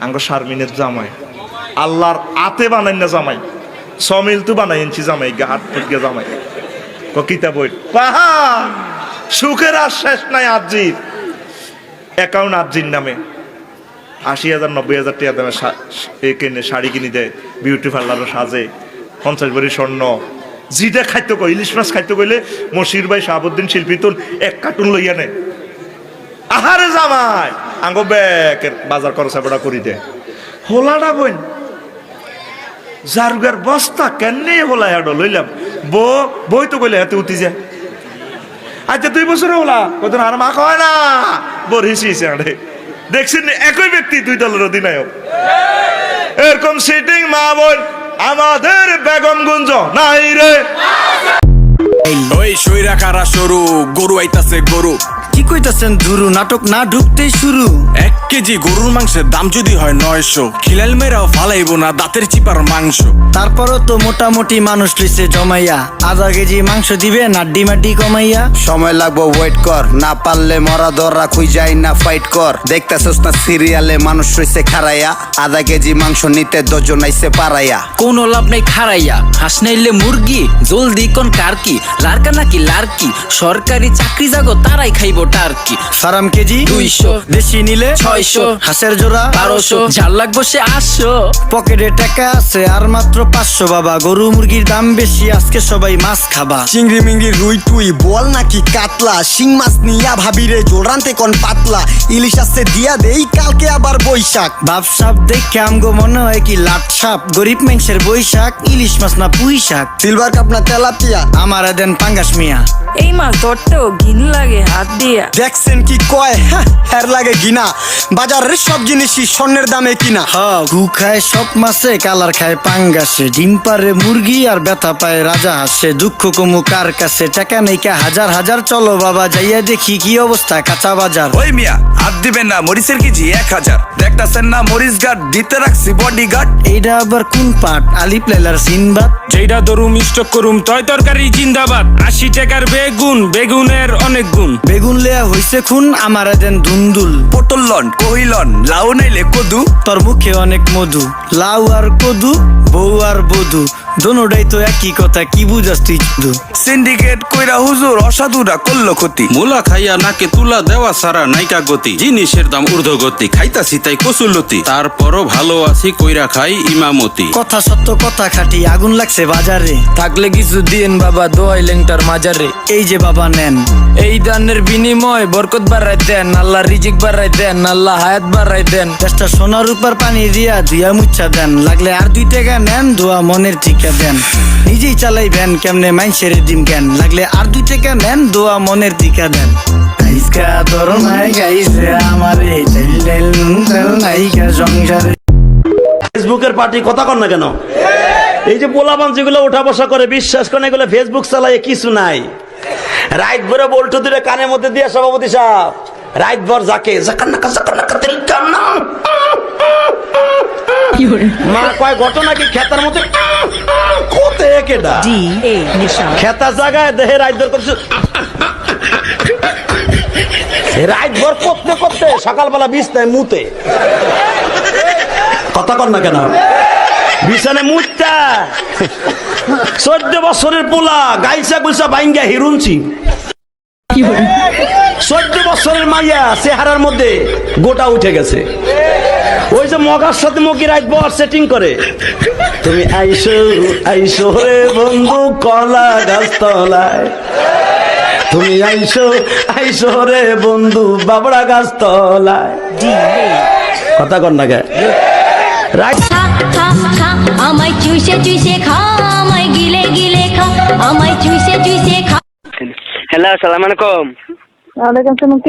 আঙ্গ শারমিনের জামাই আল্লাহর আতে বানাই না জামাই সমিল তো বানাই এনছি জামাই গা হাত ফুটকে জামাই কিতা বই পাহা সুখের আর শেষ নাই আজির অ্যাকাউন্ট আজির নামে ৮০,০০০ ৯০,০০০ টাকা দামে কিনে শাড়ি কিনে দেয় বিউটি পার্লারও সাজে ৫০ ভরি স্বর্ণ যেটা খাইতে কই ইলিশ মাছ খাইতে কইলে মশির ভাই শাহাবুদ্দিন শিল্পী তুন ১ কার্টুন লইয়া নেয় আহারে জামাই আঙ্গ ব্যাকের বাজার খরচা বড়া করি দে হোলাটা বইন জারুগার বস্তা কেনে হোলা হাডো লইলাম বই তো কইলে হাতে উঠি যায় আচ্ছা ২ বছরে হোলা কত আর মা কয় না বোর হিসিছে আরে দেখছেন একই ব্যক্তি ২ দলের অধিনায়ক এরকম সিটিং মা বোন আমাদের বেগমগঞ্জ নাই রে ওই সইরা কারা সরু গরু আইতাছে গরু কি কইতাছেন দুরু নাটক না ঢুকতেই শুরু ১ কেজি গরুর মাংসের দাম যদি হয় ৯০০ খিলাল মেরাও ফালাইবো না দাঁতের চিপার মাংস তারপরও তো মোটামুটি মানুষ লইছে জমাইয়া আধা কেজি মাংস দিবে নাড্ডি মাড্ডি কমাইয়া সময় লাগবো ওয়েট কর না পারলে মরা দররা খুই যাই না ফাইট কর দেখতেছস না সিরিয়ালে মানুষ রইছে খারাইয়া আধা কেজি মাংস নিতে ১০ জন আইছে পারাইয়া কোনো লাভ নাই খারাইয়া হাঁস নাইলে মুরগি জলদি কোন কার কি লারকা নাকি লারকি সরকারি চাকরি জাগো তারাই খাইবো টার্কি ফার্ম কেজি ২০০ দেশি নিলে ৬০০ হাঁসের জোড়া ১২০০ ঝাল লাগবো সে ৮০০ পকেটে টাকা আছে আর মাত্র ৫০০ বাবা গরু মুরগির দাম বেশি আজকে সবাই মাছ খাবা চিংড়ি মিংড়ি রুই টুই বল নাকি কাতলা শিং মাছ নিয়া ভাবিরে জোড়ান্তে কোন পাতলা ইলিশ আছে দিয়া দেই কালকে আবার বৈশাখ বাপ সাপ দেখে আমগো মনে হয় কি লাট সাপ গরিব মানুষের বৈশাখ ইলিশ মাছ না পুঁই শাক সিলভার কাপ না তেলাপিয়া আমার দেন পাঙ্গাস মিয়া এই মাছ ধরতেও ঘিন লাগে হাত দিয়া দেখছেন কি কয় হের লাগে গিনা বাজারের সব জিনিসই স্বর্ণের দামে কিনা ঘু খায় সব মাছে কালার খায় পাঙ্গাসে ডিম পারে মুরগি আর ব্যথা পায় রাজা হাসে দুঃখ কমু কার কাছে টাকা নেই কা হাজার হাজার চলো বাবা যাইয়া দেখি কি অবস্থা কাঁচা বাজার ওই মিয়া হাত দিবেন না মরিচের কেজি ১০০০ দেখতাছেন না মরিচ গার্ড দিতে রাখছি বডি গার্ড এইটা আবার কোন পাট আলিপ লাইলার সিনবাদ যেইটা দরুম স্টক করুম তয় তরকারি জিন্দাবাদ ৮০ টাকার বেগুন বেগুনের অনেক গুণ বেগুন লেয়া হইছে খুন আমার দেন ধুন্দুল পটল লন কহিলন লাউ নাইলে কদু তোর মুখে অনেক মধু লাউ আর কদু বউ আর বধু দোনোটাই তো একই কথা কি বুঝাস তুই শুধু সিন্ডিকেট কইরা হুজুর অসাধুরা করলো ক্ষতি মুলা খাইয়া নাকে তুলা দেওয়া সারা নাইকা গতি জিনিসের দাম ঊর্ধ্বগতি খাইতাছি তাই কসুলতি তারপরও ভালো আছি কইরা খাই ইমামতি কথা সত্য কথা খাটি আগুন লাগছে বাজারে থাকলে কিছু দিন বাবা দোয়াই লেংটার মাজারে এই যে বাবা নেন এই দানের বিনিময় বরকত বাড়াই দেন আল্লাহ রিজিক বাড়াই দেন আল্লাহ হায়াত বাড়াই দেন চেষ্টা সোনার উপর পানি দিয়া ধুয়া মুচ্ছা দেন লাগলে আর ২ টাকা নেন ধোয়া মনের ঠিকা দেন নিজেই চালাই ভ্যান কেমনে মাইনসের ডিম জ্ঞান লাগলে আর ২ টাকা নেন দোয়া মনের ঠিকা দেন আইসকা তোর মাই গাইছে আমারে তেল তেল নুন তেল নাইকা সংসারে ফেসবুকের পার্টি কথা কর না কেন এই যে পোলাপান যেগুলো ওঠা বসা করে বিশ্বাস করে এগুলো ফেসবুক চালায় কিছু নাই রাইট ভরে বল্টু দিলে কানের মধ্যে দিয়ে সভাপতি সাহেব রাইট ভর যাকে মা কয় ঘটনা কি খেতার মধ্যে খেতা জায়গায় দেহে রাইট ভর করছে রাইট ভর করতে করতে সকালবেলা বিছনায় মুতে কথা কর না কেন বিছানে মুতটা ১৪ বছরের পোলা গাইসা গুইসা বাইঙ্গা হিরুনছি ১৪ বছরের মাইয়া চেহারার মধ্যে গোটা উঠে গেছে ওই যে মগার সাথে মকি রাইট বর সেটিং করে তুমি আইসো আইসো রে বন্ধু কলা গাছ তলায় তুমি আইসো আইসো রে বন্ধু বাবড়া গাছ তলায় কথা কর না কে রাইট আমায় চুষে চুষে খা আমায় গিলে গিলে খা আমায় চুষে চুষে খা হ্যালো আসসালামু আলাইকুম ওয়ালাইকুম আসসালাম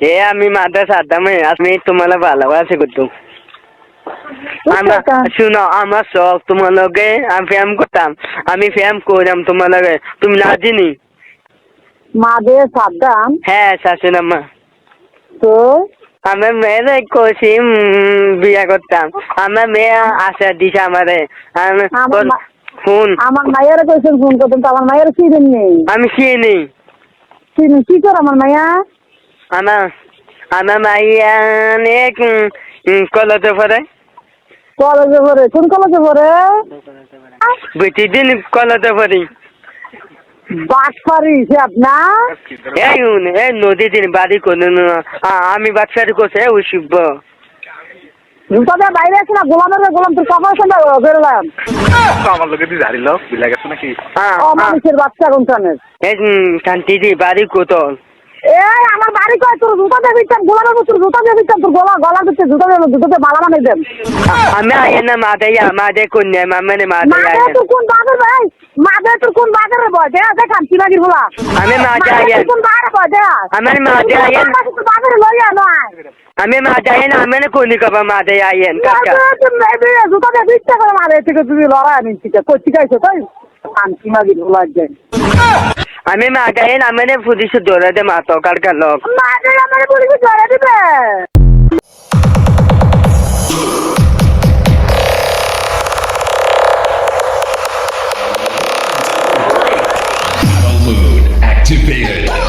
কে আমি মাদ্রাস আদামে আমি তোমার ভালোবাসি করতো শুনো আমার শখ তোমার লগে আমি ফ্যাম করতাম আমি ফ্যাম করলাম তোমার লগে তুমি না চিনি মাদে সাদ্দাম হ্যাঁ শাশুড়ি আম্মা তো আমার মেয়ে কষি বিয়া করতাম আমার মেয়ে আশা দিছে আমারে ফোন আমার মায়ের কইছেন ফোন করতেন তো আমার মায়ের চিনেন নেই আমি চিনি কি কর আমার মায়া আমার মাইয়া অনেক কলেজে পড়ে কলেজে পড়ে, কোন কলেজে পড়ে? প্রতিদিন কলেজে পড়ি। বাটপারি সে আপনার? এই নদী দিন বাড়ি কোনো আমি বাচ্চারি করছে ওই শিব জুতা দিয়ে বাইরে আছে না, গোলামের গোলাম তোর কপাল সন্ধ্যা বেরোলাম। আমার লোকে তুই ঝাড়ি লোক বিলা গেছে নাকি? মানুষের বাচ্চা কোনখানের? এই কান্তি দি বাড়ি কোথাও এই আমার বাড়ি কয়, তোর জুতা দিয়ে দিতাম, গোলামের তোর জুতা দিয়ে দিতাম, তোর গলা দিচ্ছে জুতা দিয়ে মালা বানাই দেন। আমি আয় না মাদে কন্যা মামানে মাদে মাদে তোর কোন বাজার ভাই? মাদে তোর কোন বাজারে বয়? দেখ কান্তি লাগির বলা। আমি মাদে আয় কোন বাজারে বয়? দেখ আমার মাদে আয় তোর বাজারে লইয়া নয়। আমি মাদে আয় না আমি কোনি কবা মাদে আয়েন কাকা জুতা দিয়ে দিচ্ছে করে মারে থেকে তুমি লড়াই নিচ্ছি করছি গাইছো তাই কান্তি লাগির বলা যায়। আমি মাদে আয় না আমি পুলিশ ধরে দে মাতো কারকার লোক মাদে আমার পুলিশ ধরে দিবে। Activated.